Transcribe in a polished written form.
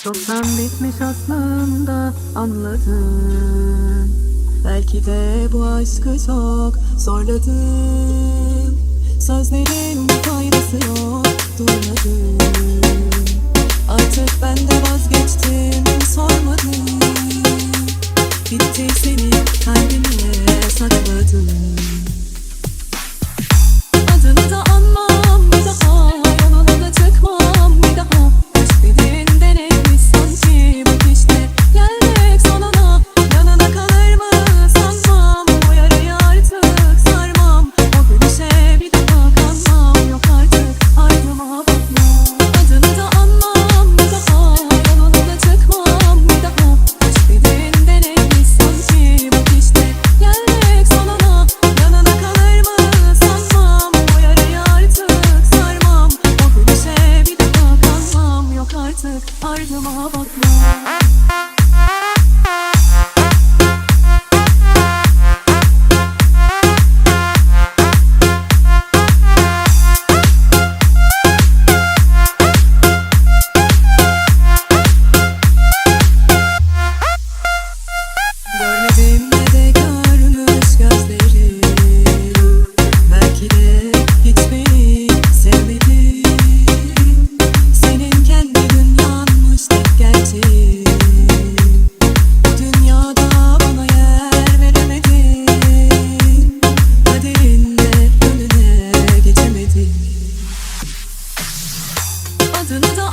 Çoktan bitmiş aslında, anladım. Belki de bu aşkı çok zorladım. Sözlerin faydası yok, duymadım. Artık ben de vazgeçtim, sormadım. Bitti, seni kalbime sakladım. Adını da anmam bir daha, yoluna da çıkmam bir daha. Aşk dediğin deneymiş sanki, bak işte gelmek sonuna. Yanına kalır mı sanmam, o yarayı artık sarmam. O gülüşe bir daha kanmam, yok artık ardıma bakmam. Adını da anmam bir daha, yoluna da çıkmam bir daha. Aşk dediğin deneymiş sanki, bak işte gelmek sonuna. Yanına kalır mı sanmam, o yarayı artık sarmam. O gülüşe bir daha kanmam, yok artık ardıma bakmam. Görmedim ne de görmüş gözlerim. Belki de hiç beni sevmedin. Senin kendi dünyanmış tek gerçeğin. Bu dünyada bana yer veremedin. Kaderinle önüne geçemedin. Adını da